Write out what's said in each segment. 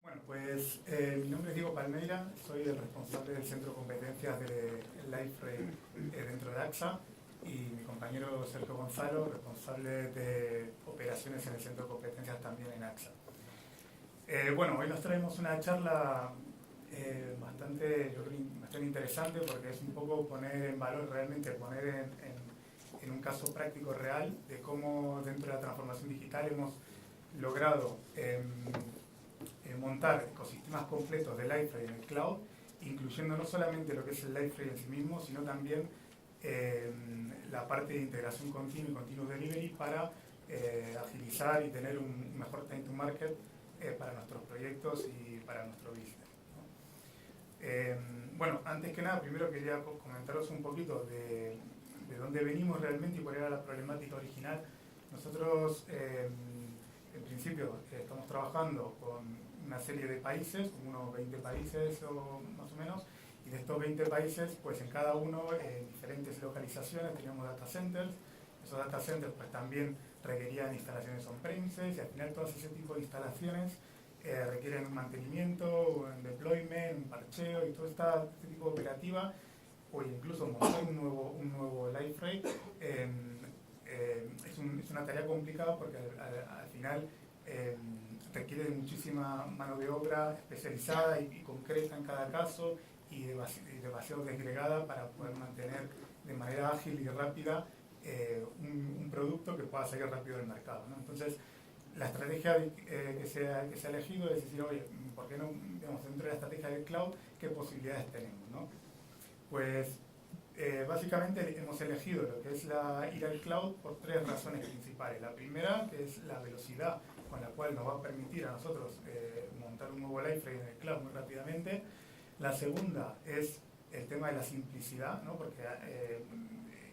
Bueno, pues mi nombre es Diego Palmeira, soy el responsable del Centro de Competencias de Liferay dentro de AXA, y mi compañero Sergio Gonzalo, responsable de operaciones en el Centro de Competencias también en AXA. Bueno, hoy nos traemos una charla bastante interesante, porque es un poco poner en valor, realmente poner en un caso práctico real de cómo dentro de la transformación digital hemos logrado montar ecosistemas completos de Liferay en el cloud, incluyendo no solamente lo que es el Liferay en sí mismo, sino también la parte de integración continua y continuous delivery para agilizar y tener un mejor time to market para nuestros proyectos y para nuestro business, ¿no? Bueno, antes que nada, primero quería comentaros un poquito de dónde venimos realmente y cuál era la problemática original. Nosotros, en principio, estamos trabajando con una serie de países, unos 20 países o más o menos, y de estos 20 países, pues en cada uno, en diferentes localizaciones, teníamos data centers. Esos data centers pues también requerían instalaciones on-premises, y al final todas ese tipo de instalaciones requieren un mantenimiento, un deployment, un parcheo y todo este tipo de operativa, o incluso montar un nuevo Liferay. Es una tarea complicada, porque al final requiere de muchísima mano de obra especializada y concreta en cada caso, y demasiado desgregada para poder mantener de manera ágil y rápida un producto que pueda salir rápido del mercado, ¿no? Entonces, la estrategia que se ha elegido es decir, oye, ¿por qué no, digamos, dentro de la estrategia del cloud, qué posibilidades tenemos, ¿no? Pues básicamente hemos elegido lo que es ir al cloud por tres razones principales. La primera, que es la velocidad con la cual nos va a permitir a nosotros montar un nuevo Liferay en el cloud muy rápidamente. La segunda es el tema de la simplicidad, ¿no? Porque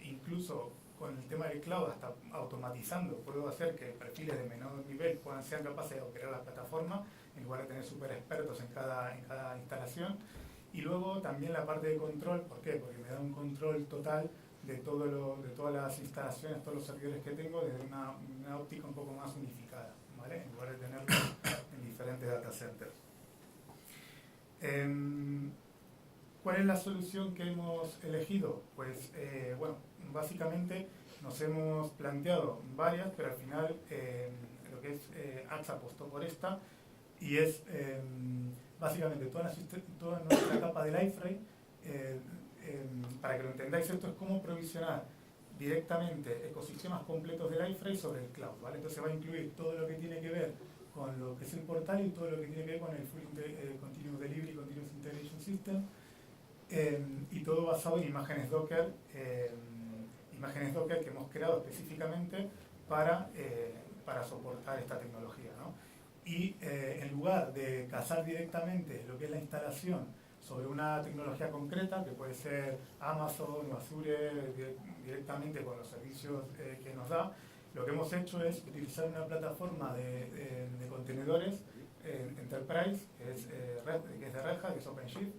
incluso con el tema del cloud, hasta automatizando, puedo hacer que perfiles de menor nivel sean capaces de operar la plataforma, en lugar de tener super expertos en cada instalación. Y luego también la parte de control. ¿Por qué? Porque me da un control total de todas las instalaciones, todos los servidores que tengo, desde una óptica un poco más unificada, ¿vale? En lugar de tenerlos en diferentes data centers. ¿Cuál es la solución que hemos elegido? Pues, bueno, básicamente nos hemos planteado varias, pero al final lo que es AXA apostó por esta, y es básicamente toda nuestra capa de Liferay. Para que lo entendáis, esto es cómo provisionar directamente ecosistemas completos de Liferay sobre el cloud, ¿vale? Entonces va a incluir todo lo que tiene que ver con lo que es el portal y todo lo que tiene que ver con el Full Continuous Delivery, Continuous Integration System, y todo basado en imágenes Docker que hemos creado específicamente para soportar esta tecnología, ¿no? Y en lugar de casar directamente lo que es la instalación sobre una tecnología concreta, que puede ser Amazon o Azure, directamente con los servicios que nos da, lo que hemos hecho es utilizar una plataforma de contenedores Enterprise, que es de Red Hat, que es OpenShift,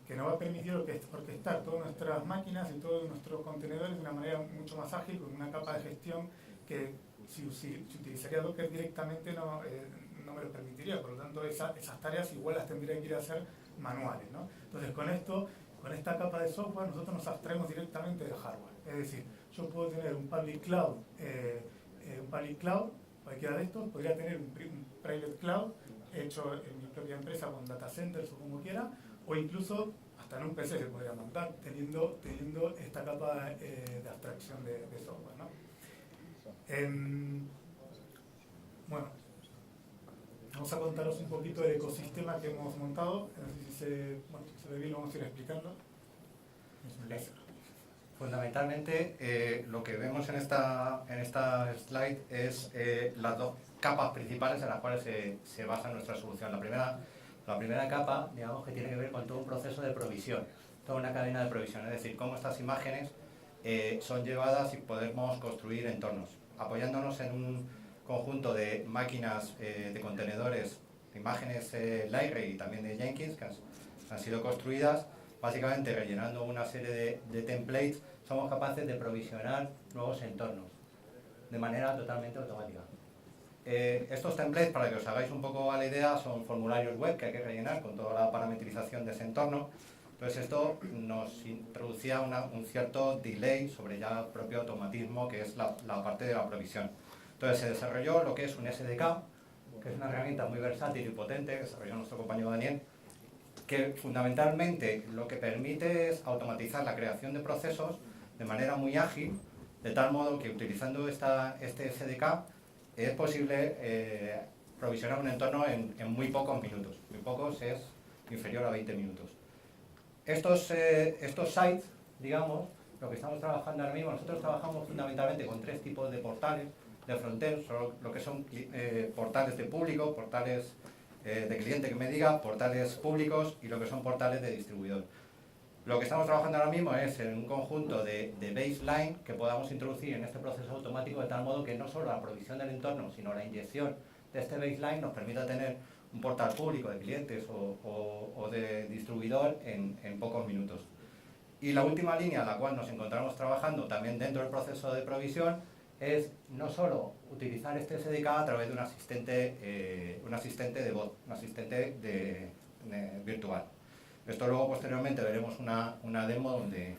que nos va a permitir orquestar todas nuestras máquinas y todos nuestros contenedores de una manera mucho más ágil, con una capa de gestión que si utilizaría Docker directamente no me lo permitiría. Por lo tanto, esas tareas igual las tendría que ir a hacer manuales, ¿no? Entonces, con esta capa de software, nosotros nos abstraemos directamente del hardware. Es decir, yo puedo tener un public cloud, cualquiera de estos, podría tener un private cloud hecho en mi propia empresa con data centers o como quiera, o incluso hasta en un PC se podría montar, teniendo esta capa de abstracción de software, ¿no? Bueno, vamos a contaros un poquito del ecosistema que hemos montado. No sé si se ve bien, lo vamos a ir explicando. Es un láser. Fundamentalmente, lo que vemos en esta slide es las dos capas principales en las cuales se basa nuestra solución. La primera capa, digamos, que tiene que ver con todo un proceso de provisión, toda una cadena de provisión, es decir, cómo estas imágenes son llevadas y podemos construir entornos, apoyándonos en un conjunto de máquinas de contenedores, de imágenes Liferay y también de Jenkins, que han sido construidas. Básicamente, rellenando una serie de templates, somos capaces de provisionar nuevos entornos de manera totalmente automática. estos templates, para que os hagáis un poco a la idea, son formularios web que hay que rellenar con toda la parametrización de ese entorno. Entonces esto nos introducía un cierto delay sobre ya el propio automatismo, que es la parte de la provisión. Entonces se desarrolló lo que es un SDK, que es una herramienta muy versátil y potente, que desarrolló nuestro compañero Daniel, que fundamentalmente lo que permite es automatizar la creación de procesos de manera muy ágil, de tal modo que utilizando este SDK es posible provisionar un entorno en muy pocos minutos. Muy pocos es inferior a 20 minutos. Estos sites, digamos, lo que estamos trabajando ahora mismo, nosotros trabajamos fundamentalmente con 3 tipos de portales de frontend, lo que son portales de público, portales de cliente que me diga, portales públicos y lo que son portales de distribuidor. Lo que estamos trabajando ahora mismo es en un conjunto de baseline que podamos introducir en este proceso automático de tal modo que no solo la provisión del entorno, sino la inyección de este baseline nos permita tener un portal público de clientes o de distribuidor en pocos minutos. Y la última línea a la cual nos encontramos trabajando también dentro del proceso de provisión es no solo utilizar este SDK a través de un asistente de voz, un asistente virtual. Esto luego posteriormente veremos una demo donde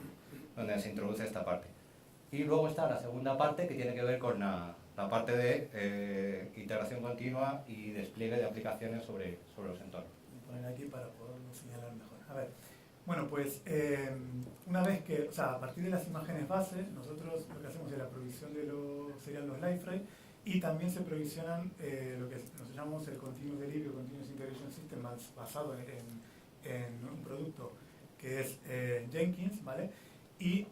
se introduce esta parte. Y luego está la segunda parte que tiene que ver con la parte de iteración continua y despliegue de aplicaciones sobre los entornos. Voy a poner aquí para poderlo señalar mejor. A ver, bueno, pues una vez que, o sea, a partir de las imágenes base, nosotros lo que hacemos es la provisión de serían los liveframe y también se provisionan lo que nosotros llamamos el Continuous Delivery o Continuous Integration System basado en un producto que es Jenkins, ¿vale? Y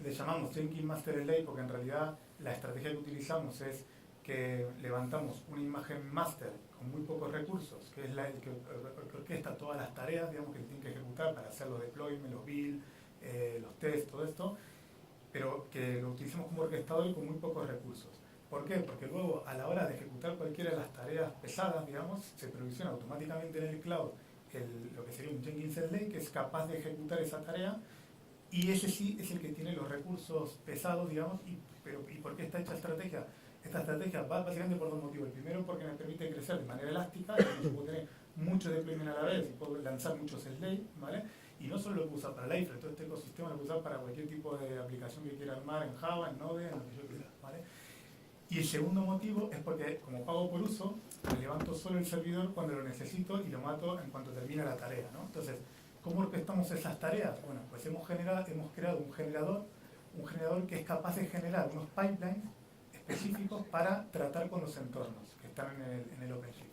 le llamamos Jenkins Master Slave porque en realidad la estrategia que utilizamos es que levantamos una imagen master con muy pocos recursos, que es el que orquesta todas las tareas, digamos, que tienen que ejecutar para hacer los deployments, los builds, los tests, todo esto, pero que lo utilicemos como orquestador y con muy pocos recursos. ¿Por qué? Porque luego a la hora de ejecutar cualquiera de las tareas pesadas, digamos, se provisiona automáticamente en el cloud lo que sería un Jenkins Slave que es capaz de ejecutar esa tarea y ese sí es el que tiene los recursos pesados, digamos, ¿y por qué está hecha estrategia? Esta estrategia va básicamente por 2 motivos. El primero porque me permite crecer de manera elástica, y puedo tener muchos deployments a la vez y puedo lanzar muchos slaves, ¿vale? Y no solo lo puedo usar para Liveframe, todo este ecosistema lo puedo usar para cualquier tipo de aplicación que quiera armar en Java, en Node, en lo que yo quiera, ¿vale? Y el segundo motivo es porque como pago por uso, me levanto solo el servidor cuando lo necesito y lo mato en cuanto termina la tarea, ¿no? Entonces, ¿cómo orquestamos esas tareas? Bueno, pues hemos creado un generador que es capaz de generar unos pipelines específicos para tratar con los entornos que están en el OpenShift.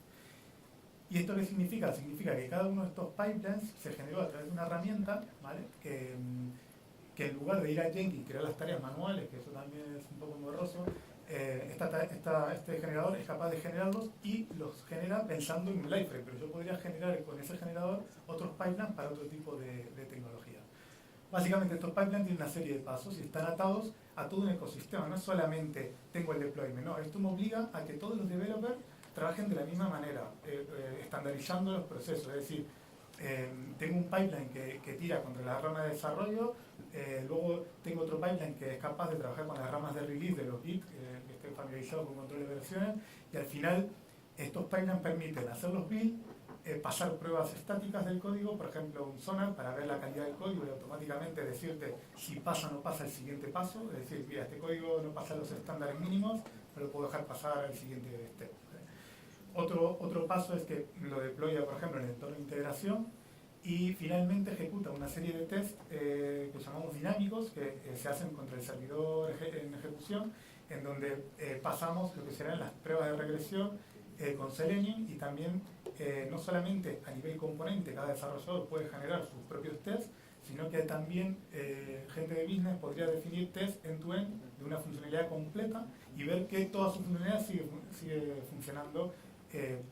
¿Y esto qué significa? Significa que cada uno de estos pipelines se generó a través de una herramienta, ¿vale? Que en lugar de ir a Jenkins y crear las tareas manuales, que eso también es un poco engorroso, este generador es capaz de generarlos y los genera pensando en un liveframe, pero yo podría generar con ese generador otros pipelines para otro tipo de tecnología. Básicamente estos pipelines tienen una serie de pasos y están atados a todo un ecosistema, no es solamente tengo el deployment, no, esto me obliga a que todos los developers trabajen de la misma manera, estandarizando los procesos, es decir, tengo un pipeline que tira contra la rama de desarrollo, luego tengo otro pipeline que es capaz de trabajar con las ramas de release de los Git, que estoy familiarizado con control de versiones, y al final estos pipelines permiten hacer los builds, pasar pruebas estáticas del código, por ejemplo un sonar para ver la calidad del código y automáticamente decirte si pasa o no pasa el siguiente paso, es decir, mira, este código no pasa los estándares mínimos, pero lo puedo dejar pasar al siguiente step. Otro paso es que lo deploya, por ejemplo, en el entorno de integración y finalmente ejecuta una serie de tests que llamamos dinámicos que se hacen contra el servidor en ejecución, en donde pasamos lo que serán las pruebas de regresión con Selenium y también no solamente a nivel componente, cada desarrollador puede generar sus propios tests, sino que también gente de business podría definir test end-to-end de una funcionalidad completa y ver que toda su funcionalidad sigue funcionando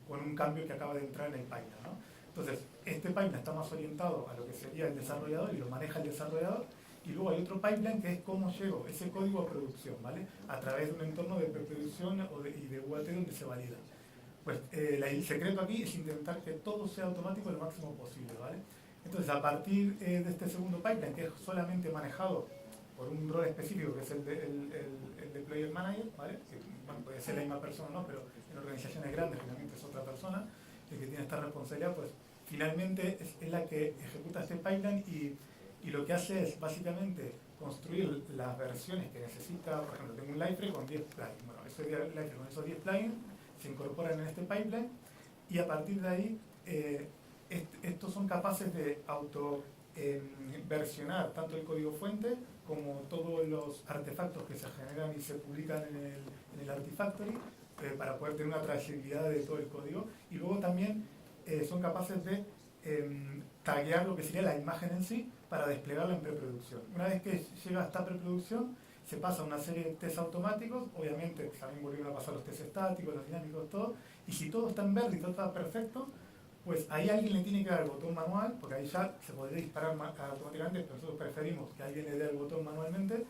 con un cambio que acaba de entrar en el pipeline, ¿no? Entonces, este pipeline está más orientado a lo que sería el desarrollador y lo maneja el desarrollador, y luego hay otro pipeline que es cómo llevo ese código a producción, ¿vale? A través de un entorno de preproducción y de UAT donde se valida. Pues el secreto aquí es intentar que todo sea automático lo máximo posible, ¿vale? Entonces, a partir de este segundo pipeline, que es solamente manejado por un rol específico, que es el Deployer Manager, ¿vale? Que, bueno, puede ser la misma persona, ¿no? Pero en organizaciones grandes generalmente es otra persona el que tiene esta responsabilidad, pues finalmente es la que ejecuta este pipeline y lo que hace es básicamente construir las versiones que necesita. Por ejemplo, tengo un library con 10 plugins. Bueno, ese library con esos 10 plugins se incorporan en este pipeline y a partir de ahí estos son capaces de versionar tanto el código fuente como todos los artefactos que se generan y se publican en el Artifactory para poder tener una trazabilidad de todo el código. Y luego también son capaces de taguear lo que sería la imagen en sí para desplegarla en preproducción. Una vez que llega a esta preproducción, se pasa una serie de test automáticos, obviamente también volvieron a pasar los test estáticos, los dinámicos, todo, y si todo está en verde y todo está perfecto, pues ahí alguien le tiene que dar el botón manual, porque ahí ya se podría disparar automáticamente, pero nosotros preferimos que alguien le dé el botón manualmente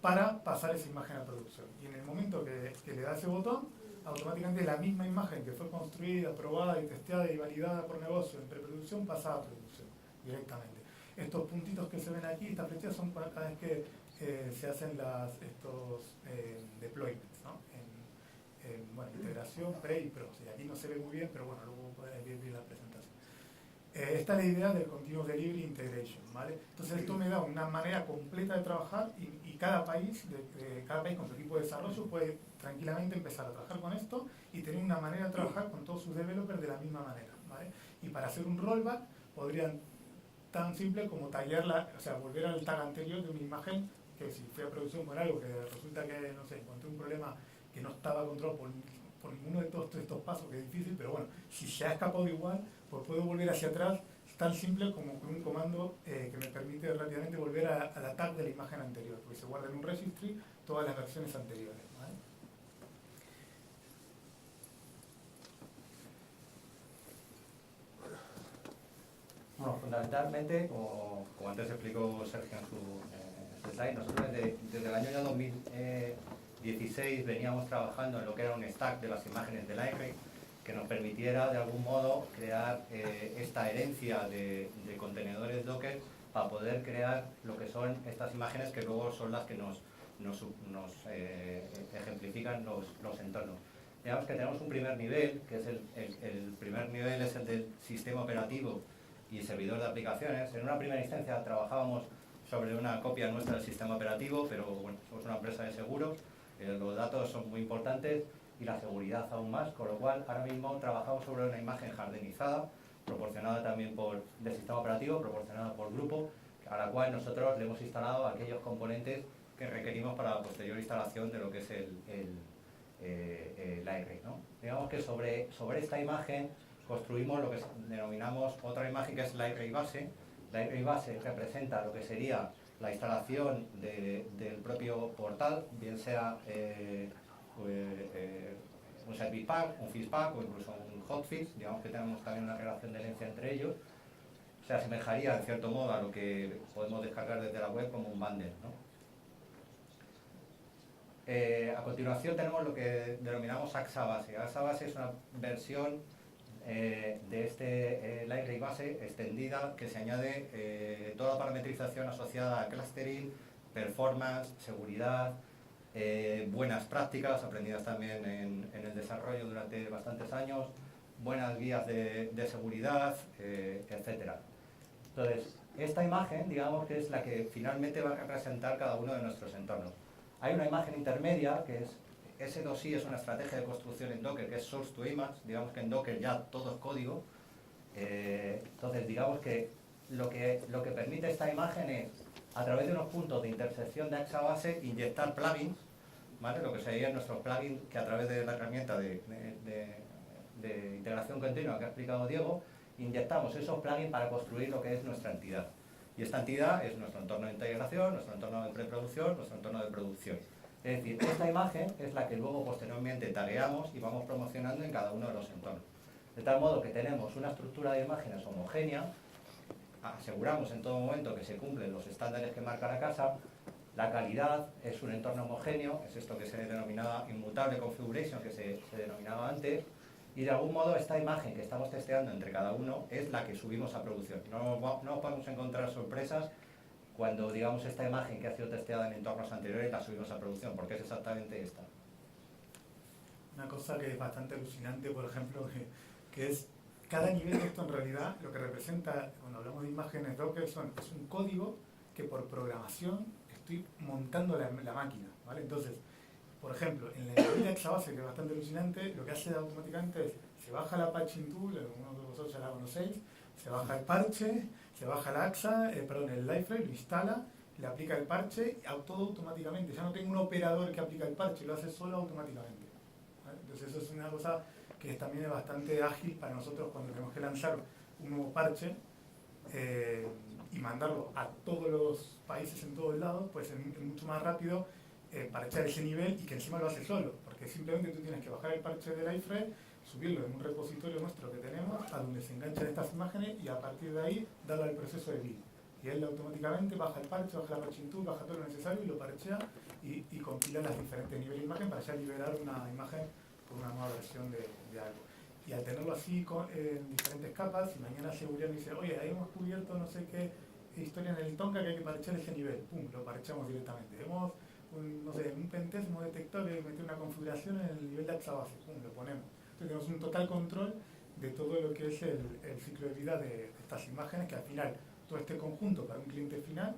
para pasar esa imagen a producción. Y en el momento que le da ese botón, automáticamente la misma imagen que fue construida, probada y testeada y validada por negocio en preproducción pasa a producción directamente. Estos puntitos que se ven aquí, estas flechas, son cada vez que se hacen estos deployments, ¿no? Bueno, integración, pre y pro. Y aquí no se ve muy bien, pero bueno, luego podéis ver la presentación. Esta es la idea del Continuous Delivery Integration, ¿vale? Entonces esto me da una manera completa de trabajar y cada país, cada país con su equipo de desarrollo puede tranquilamente empezar a trabajar con esto y tener una manera de trabajar con todos sus developers de la misma manera, ¿vale? Y para hacer un rollback podrían tan simple como tallarla, o sea, volver al tag anterior de una imagen que si fui a producción con algo que resulta que, no sé, encontré un problema que no estaba controlado por ninguno de todos estos pasos, que es difícil, pero bueno, si se ha escapado igual, pues puedo volver hacia atrás tan simple como con un comando que me permite rápidamente volver a la tag de la imagen anterior, porque se guarda en un registry todas las versiones anteriores, ¿vale? Bueno, fundamentalmente, como antes explicó Sergio en su slide, nosotros desde el año ya 2016 veníamos trabajando en lo que era un stack de las imágenes del Library que nos permitiera de algún modo crear esta herencia de contenedores Docker para poder crear lo que son estas imágenes que luego son las que nos ejemplifican los entornos. Digamos que tenemos un primer nivel, que es el primer nivel es el del sistema operativo y servidor de aplicaciones. En una primera instancia trabajábamos sobre una copia nuestra del sistema operativo, pero bueno, somos una empresa de seguros, los datos son muy importantes y la seguridad aún más, con lo cual ahora mismo trabajamos sobre una imagen hardenizada, proporcionada también del sistema operativo, proporcionada por grupo, a la cual nosotros le hemos instalado aquellos componentes que requerimos para la posterior instalación de lo que es el library, ¿no? Digamos que sobre esta imagen construimos lo que denominamos otra imagen que es library base. Library base representa lo que sería la instalación del propio portal, bien sea un service pack, un fish pack o incluso un hotfix. Digamos que tenemos también una relación de herencia entre ellos. Se asemejaría en cierto modo a lo que podemos descargar desde la web como un bundle, ¿no? A continuación tenemos lo que denominamos AXA base. AXA base es una versión de este library base extendida que se añade toda la parametrización asociada a clustering, performance, seguridad, buenas prácticas aprendidas también en el desarrollo durante bastantes años, buenas guías de seguridad, etcétera. Entonces, esta imagen, digamos que es la que finalmente va a representar cada uno de nuestros entornos. Hay una imagen intermedia que es S2I, es una estrategia de construcción en Docker que es source to image. Digamos que en Docker ya todo es código. Entonces, digamos que lo que permite esta imagen es, a través de unos puntos de intersección de AXA base, inyectar plugins, ¿vale? Lo que serían nuestros plugins que a través de la herramienta de integración continua que ha explicado Diego, inyectamos esos plugins para construir lo que es nuestra entidad. Y esta entidad es nuestro entorno de integración, nuestro entorno de preproducción, nuestro entorno de producción. Es decir, esta imagen es la que luego posteriormente tagueamos y vamos promocionando en cada uno de los entornos. De tal modo que tenemos una estructura de imágenes homogénea, aseguramos en todo momento que se cumplen los estándares que marca la casa, la calidad es un entorno homogéneo, es esto que se denominaba immutable configuration, que se denominaba antes, y de algún modo esta imagen que estamos testeando entre cada uno es la que subimos a producción. No podemos encontrar sorpresas cuando, digamos, esta imagen que ha sido testeada en entornos anteriores la subimos a producción, porque es exactamente esta. Una cosa que es bastante alucinante, por ejemplo, que es cada nivel de esto en realidad lo que representa, cuando hablamos de imágenes Docker, es un código que por programación estoy montando la máquina, ¿vale? Entonces, por ejemplo, en la librería Exabase, que es bastante alucinante, lo que hace automáticamente es, se baja la patching tool, algunos de vosotros ya la conocéis, se baja el parche, se baja el AXA, el Liveframe, lo instala, le aplica el parche, todo automáticamente. Ya no tengo un operador que aplica el parche, lo hace solo automáticamente. ¿Vale? Entonces eso es una cosa que también es bastante ágil para nosotros cuando tenemos que lanzar un nuevo parche y mandarlo a todos los países en todos lados, pues es mucho más rápido parchear ese nivel y que encima lo hace solo, porque simplemente tú tienes que bajar el parche del iframe, subirlo en un repositorio nuestro que tenemos, a donde se enganchan estas imágenes y a partir de ahí darle al proceso de build. Y él automáticamente baja el parche, baja la patching tool, baja todo lo necesario y lo parchea y compila los diferentes niveles de imagen para ya liberar una imagen con una nueva versión de algo. Y al tenerlo así en diferentes capas, si mañana seguridad me dice, oye, ahí hemos cubierto no sé qué historia en el Tonka que hay que parchear ese nivel, pum, lo parchamos directamente. Hemos, no sé, un pentest hemos detectado que hay que meter una configuración en el nivel de Axabase, pum, lo ponemos. Entonces tenemos un total control de todo lo que es el ciclo de vida de estas imágenes, que al final todo este conjunto para un cliente final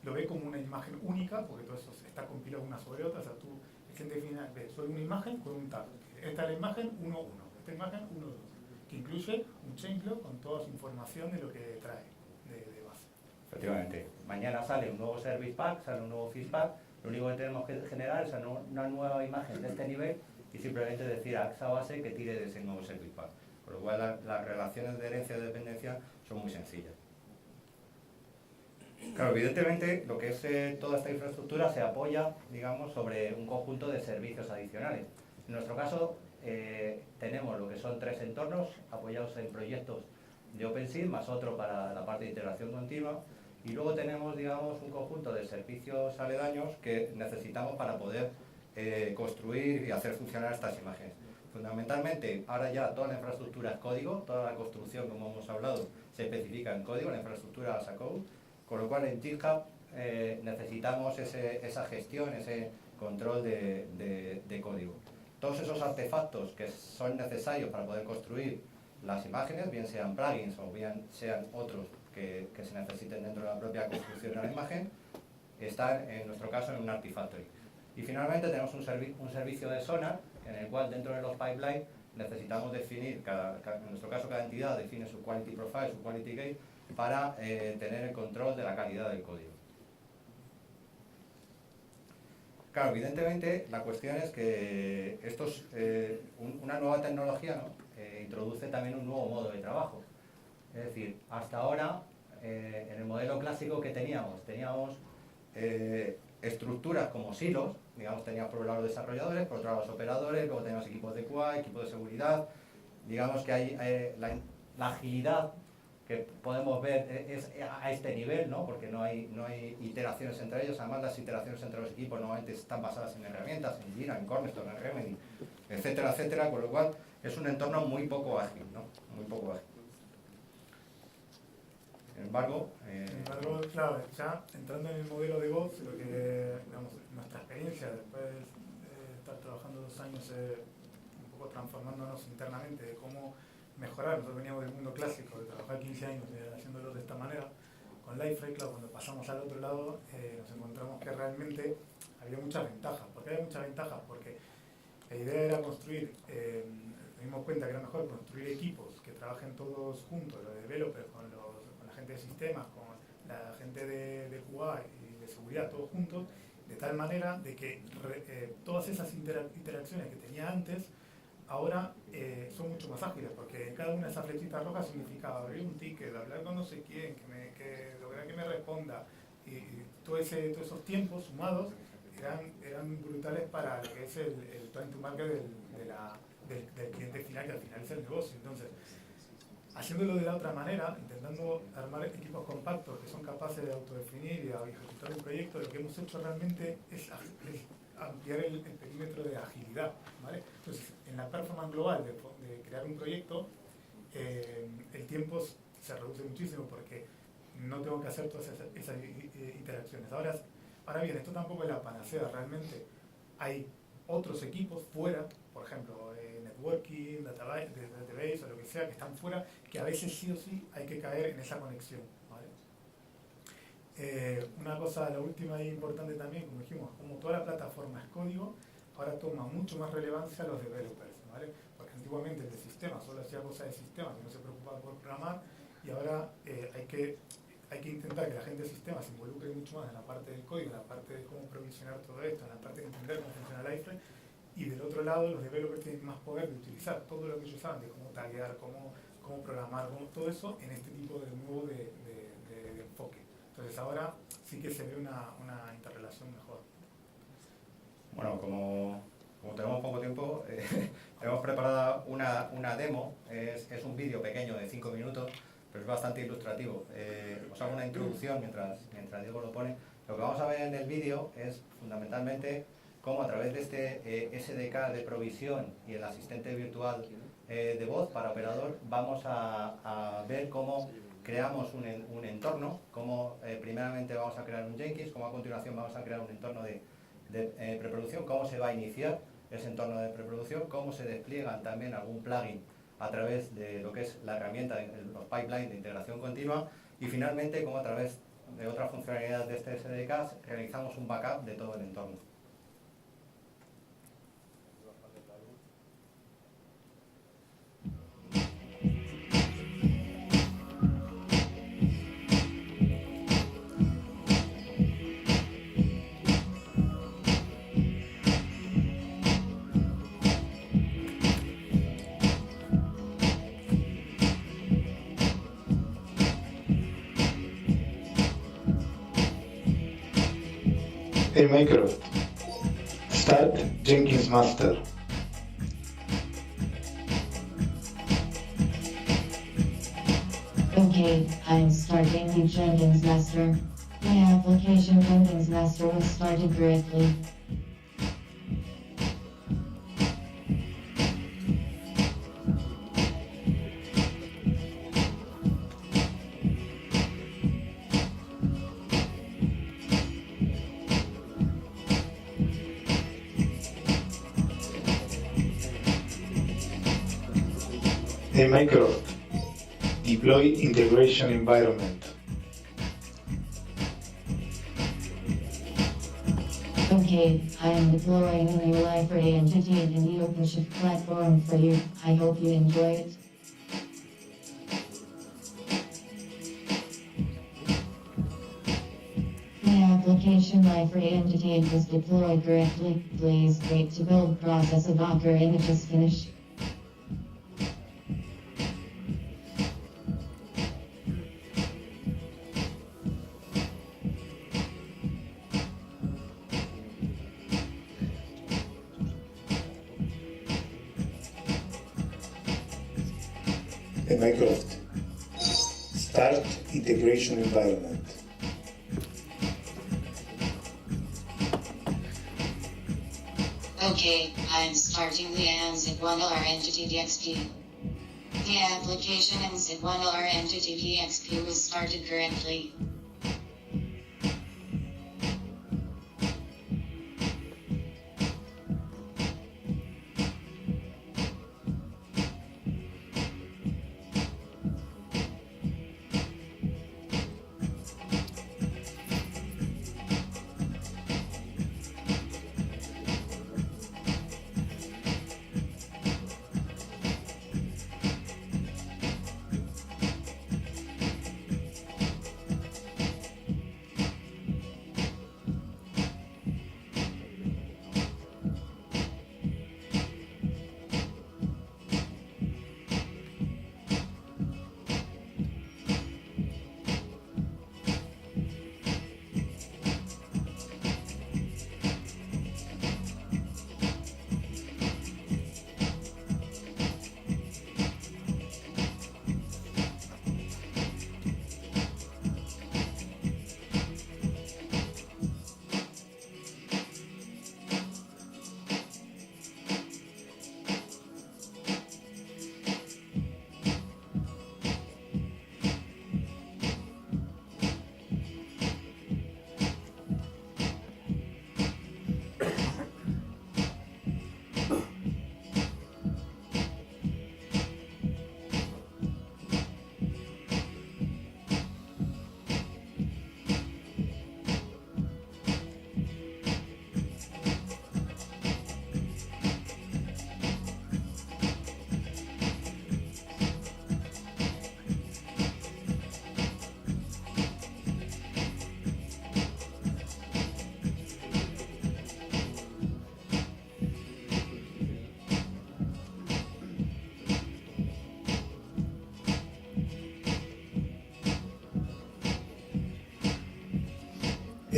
lo ve como una imagen única, porque todo eso está compilado una sobre otra, o sea, tú, el cliente final ve solo una imagen con un tag. Esta es la imagen 1.1, esta imagen 1.2, que incluye un changelog con toda su información de lo que trae de base. Efectivamente, mañana sale un nuevo service pack, sale un nuevo fish pack, lo único que tenemos que generar es una nueva imagen de este nivel y simplemente decir a Axabase que tire de ese nuevo service pack. Por lo cual las relaciones de herencia y de dependencia son muy sencillas. Claro, evidentemente lo que es toda esta infraestructura se apoya, digamos, sobre un conjunto de servicios adicionales. En nuestro caso tenemos lo que son 3 entornos apoyados en proyectos de OpenShift, más otro para la parte de integración continua, y luego tenemos, digamos, un conjunto de servicios aledaños que necesitamos para poder construir y hacer funcionar estas imágenes. Fundamentalmente, ahora ya toda la infraestructura es código, toda la construcción, como hemos hablado, se especifica en código, la infraestructura as a code, con lo cual en GitHub necesitamos esa gestión, ese control de código. Todos esos artefactos que son necesarios para poder construir las imágenes, bien sean plugins o bien sean otros que se necesiten dentro de la propia construcción de la imagen, están en nuestro caso en un Artifactory. Y finalmente tenemos un servicio de Sonar, en el cual dentro de los pipelines necesitamos definir, en nuestro caso cada entidad define su quality profile, su quality gate, para tener el control de la calidad del código. Claro, evidentemente la cuestión es que esto es una nueva tecnología, ¿no? Introduce también un nuevo modo de trabajo. Es decir, hasta ahora, en el modelo clásico que teníamos estructuras como silos, digamos, teníamos por un lado los desarrolladores, por otro lado los operadores, luego teníamos equipos de QA, equipos de seguridad. Digamos que hay la agilidad que podemos ver es a este nivel, ¿no? Porque no hay iteraciones entre ellos. Además, las iteraciones entre los equipos normalmente están basadas en herramientas, en Jira, en Cornerstone, en Remedy, etcétera, etcétera, con lo cual es un entorno muy poco ágil, ¿no? Muy poco ágil. Sin embargo, claro, ya entrando en el modelo de DevOps, lo que, digamos, nuestra experiencia después de estar trabajando 2 años un poco transformándonos internamente de cómo mejorar. Nosotros veníamos del mundo clásico, de trabajar 15 años haciéndolo de esta manera. Con Liveframe, claro, cuando pasamos al otro lado, nos encontramos que realmente había muchas ventajas. ¿Por qué había muchas ventajas? Porque la idea era construir, nos dimos cuenta que era mejor construir equipos que trabajen todos juntos, los developers con la gente de sistemas, con la gente de QA y de seguridad, todos juntos, de tal manera de que todas esas interacciones que tenía antes, ahora son mucho más ágiles, porque cada una de esas flechitas rojas significaba abrir un ticket, hablar con no sé quién, que lograr que me responda, y todos esos tiempos sumados eran brutales para lo que es el time to market del cliente final, que al final es el negocio. Entonces, haciéndolo de la otra manera, intentando armar equipos compactos que son capaces de autodefinir y de ejecutar un proyecto, lo que hemos hecho realmente es ampliar el perímetro de agilidad, ¿vale? Entonces, en la performance global de crear un proyecto, el tiempo se reduce muchísimo porque no tengo que hacer todas esas interacciones. Ahora bien, esto tampoco es la panacea, realmente hay otros equipos fuera, por ejemplo, networking, database o lo que sea, que están fuera, que a veces sí o sí hay que caer en esa conexión, ¿vale? Una cosa, la última y importante también, como dijimos, como toda la plataforma es código, ahora toma mucho más relevancia a los developers, ¿vale? Porque antiguamente el de sistema solo hacía cosas de sistema, que no se preocupaba por programar, y ahora hay que intentar que la gente de sistema se involucre mucho más en la parte del código, en la parte de cómo provisionar todo esto, en la parte de entender cómo funciona Liferay, y del otro lado los developers tienen más poder de utilizar todo lo que ellos saben de cómo taguear, cómo programar, todo eso en este tipo de nuevo de enfoque. Entonces ahora sí que se ve una interrelación mejor. Bueno, como tenemos poco tiempo, hemos preparado una demo, es un vídeo pequeño de 5 minutos, pero es bastante ilustrativo. Os hago una introducción mientras Diego lo pone. Lo que vamos a ver en el vídeo es fundamentalmente cómo a través de este SDK de provisión y el asistente virtual de voz para operador vamos a ver cómo creamos un entorno, cómo primeramente vamos a crear un Jenkins, cómo a continuación vamos a crear un entorno de preproducción, cómo se va a iniciar ese entorno de preproducción, cómo se despliegan también algún plugin a través de lo que es la herramienta, los pipelines de integración continua, y finalmente cómo a través de otras funcionalidades de este SDK realizamos un backup de todo el entorno. Hey Microsoft, start Jenkins Master. Okay, I'm starting the Jenkins Master. My application Jenkins Master was started correctly. Hey Microsoft, deploy integration environment. Okay, I am deploying a new Liferay entity in the OpenShift platform for you. I hope you enjoy it. My application Liferay entity was deployed correctly. Please wait to build process of Docker images finish. Hey Microsoft, start integration environment. Okay, I'm starting the ANSYS1LR entity DXP. The application ANSYS1LR entity DXP was started correctly.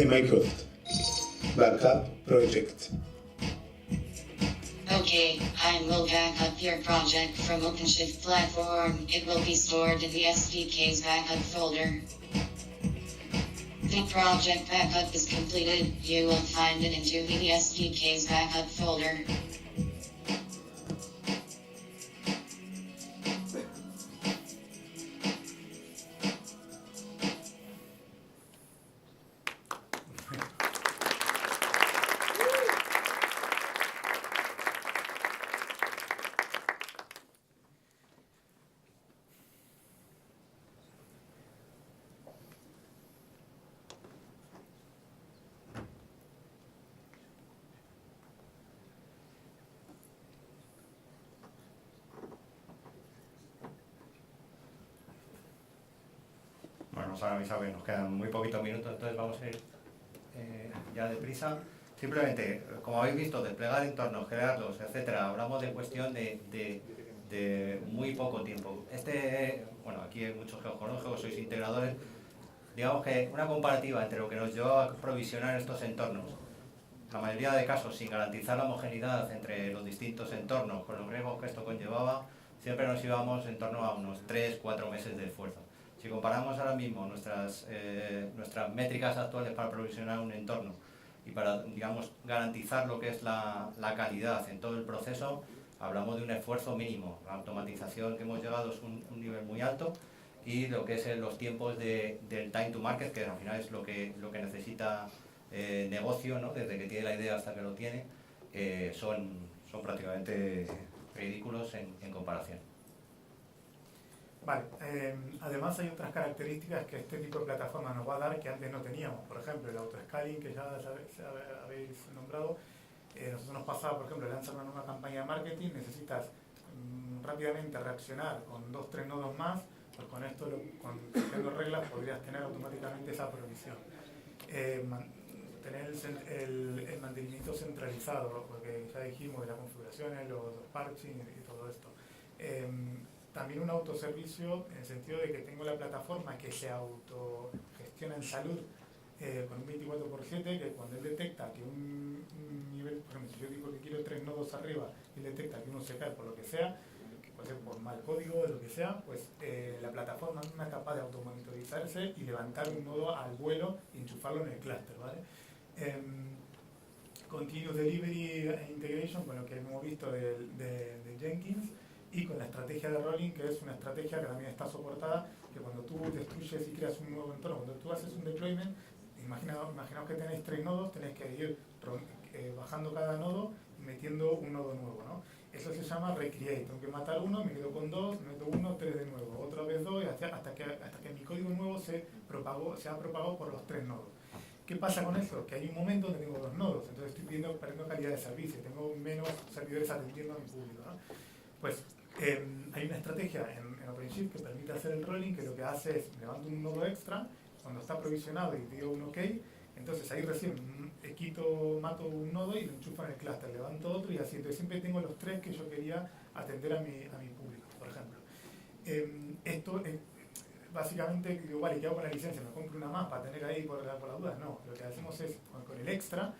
Microsoft Backup Project. Okay, I will back up your project from OpenShift platform. It will be stored in the SDK's backup folder. The project backup is completed. You will find it into the SDK's backup folder. Bueno, nos han avisado que nos quedan muy poquitos minutos, entonces vamos a ir ya deprisa. Simplemente, como habéis visto, desplegar entornos, crearlos, etcétera, hablamos de cuestión de muy poco tiempo. Bueno, aquí hay muchos que os conozco, sois integradores. Digamos que una comparativa entre lo que nos llevaba a provisionar estos entornos, la mayoría de casos sin garantizar la homogeneidad entre los distintos entornos, con los riesgos que esto conllevaba, siempre nos íbamos en torno a unos 3-4 meses de esfuerzo. Si comparamos ahora mismo nuestras métricas actuales para provisionar un entorno y para, digamos, garantizar lo que es la calidad en todo el proceso, hablamos de un esfuerzo mínimo. La automatización que hemos llegado es un nivel muy alto, y lo que es los tiempos del time to market, que al final es lo que necesita negocio, ¿no? Desde que tiene la idea hasta que lo tiene, son prácticamente ridículos en comparación. Vale, además hay otras características que este tipo de plataforma nos va a dar que antes no teníamos. Por ejemplo, el autoscaling que ya habéis nombrado. Nosotros nos pasaba, por ejemplo, lanzar una nueva campaña de marketing, necesitas rápidamente reaccionar con 2-3 nodos más, pues con esto, con reglas, podrías tener automáticamente esa provisión. Tener el mantenimiento centralizado, porque ya dijimos de las configuraciones, los parching y todo esto. También un autoservicio en el sentido de que tengo la plataforma que se autogestiona en salud con un 24/7, que cuando él detecta que un nivel, por ejemplo, si yo digo que quiero 3 nodos arriba y él detecta que uno se cae por lo que sea, que puede ser por mal código, de lo que sea, pues la plataforma misma es capaz de automonitorizarse y levantar un nodo al vuelo y enchufarlo en el clúster, ¿vale? Continuous Delivery Integration, con lo que hemos visto de Jenkins, y con la estrategia de rolling, que es una estrategia que también está soportada, que cuando tú destruyes y creas un nuevo entorno, cuando tú haces un deployment, imaginaos que tenéis 3 nodos, tenéis que ir bajando cada nodo y metiendo un nodo nuevo, ¿no? Eso se llama recreate. Tengo que matar uno, me quedo con 2, meto 1, 3 de nuevo, otra vez 2, hasta que mi código nuevo se ha propagado por los 3 nodos. ¿Qué pasa con eso? Que hay un momento donde tengo 2 nodos, entonces estoy perdiendo calidad de servicio, tengo menos servidores atendiendo a mi público, ¿no? Pues hay una estrategia en OpenShift que permite hacer el rolling, que lo que hace es levanto un nodo extra cuando está provisionado y digo un OK, entonces ahí recién mato un nodo y lo enchufo en el clúster, levanto otro y así. Entonces siempre tengo los 3 que yo quería atender a mi público, por ejemplo. Esto básicamente, digo, vale, ¿qué hago con la licencia? ¿Me compro una más para tener ahí por la duda? No, lo que hacemos es, con el extra,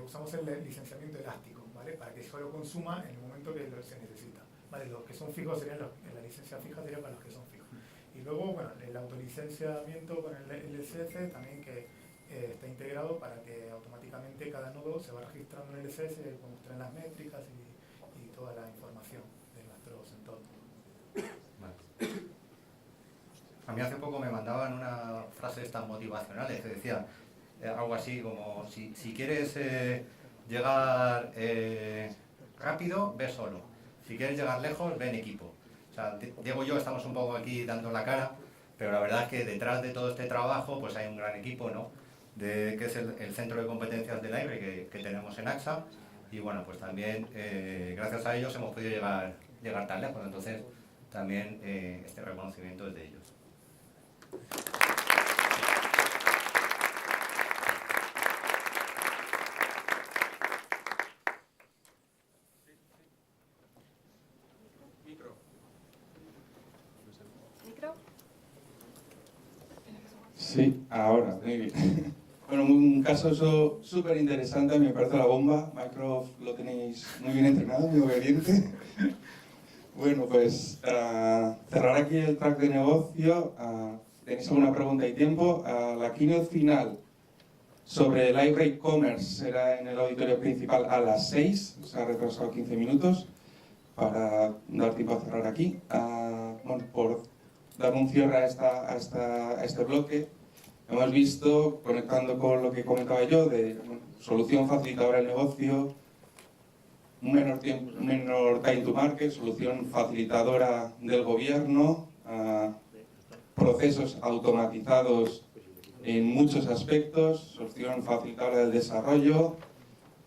usamos el licenciamiento elástico, ¿vale? Para que solo consuma en el momento que se necesita. Vale, los que son fijos serían la licencia fija sería para los que son fijos. Y luego, bueno, el autolicenciamiento con el LSS también, que está integrado para que automáticamente cada nodo se va registrando en el LSS, muestran las métricas y toda la información de nuestros entornos. Vale. A mí hace poco me mandaban una frase tan motivacionales que decía algo así como: si quieres llegar rápido, ve solo. Si quieres llegar lejos, ve en equipo. O sea, Diego y yo estamos un poco aquí dando la cara, pero la verdad es que detrás de todo este trabajo pues hay un gran equipo, ¿no? Que es el centro de competencias del aire que tenemos en AXA, y bueno, pues también gracias a ellos hemos podido llegar tan lejos. Entonces también este reconocimiento es de ellos. Sí, ahora, muy bien. Bueno, un caso súper interesante, me parece la bomba. Mycroft lo tenéis muy bien entrenado, muy obediente. Bueno, pues cerrar aquí el track de negocio. ¿Tenéis alguna pregunta y tiempo? La keynote final sobre Library Commerce será en el auditorio principal a las 6, se ha retrasado 15 minutos para dar tiempo a cerrar aquí. Bueno, por dar un cierre a este bloque, hemos visto, conectando con lo que comentaba yo, de solución facilitadora del negocio, un menor time to market, solución facilitadora del gobierno, procesos automatizados en muchos aspectos, solución facilitadora del desarrollo,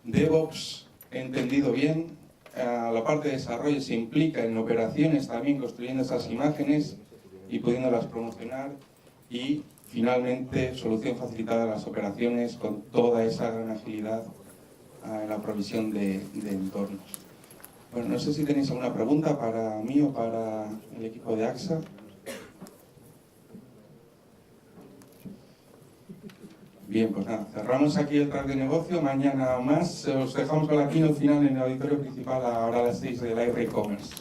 DevOps entendido bien, la parte de desarrollo se implica en operaciones también, construyendo esas imágenes y pudiéndolas promocionar, y finalmente solución facilitada de las operaciones con toda esa gran agilidad en la provisión de entornos. Bueno, no sé si tenéis alguna pregunta para mí o para el equipo de AXA. Bien, pues nada, cerramos aquí el track de negocio. Mañana más, os dejamos con la keynote final en el auditorio principal ahora a las 6 de Library Commerce.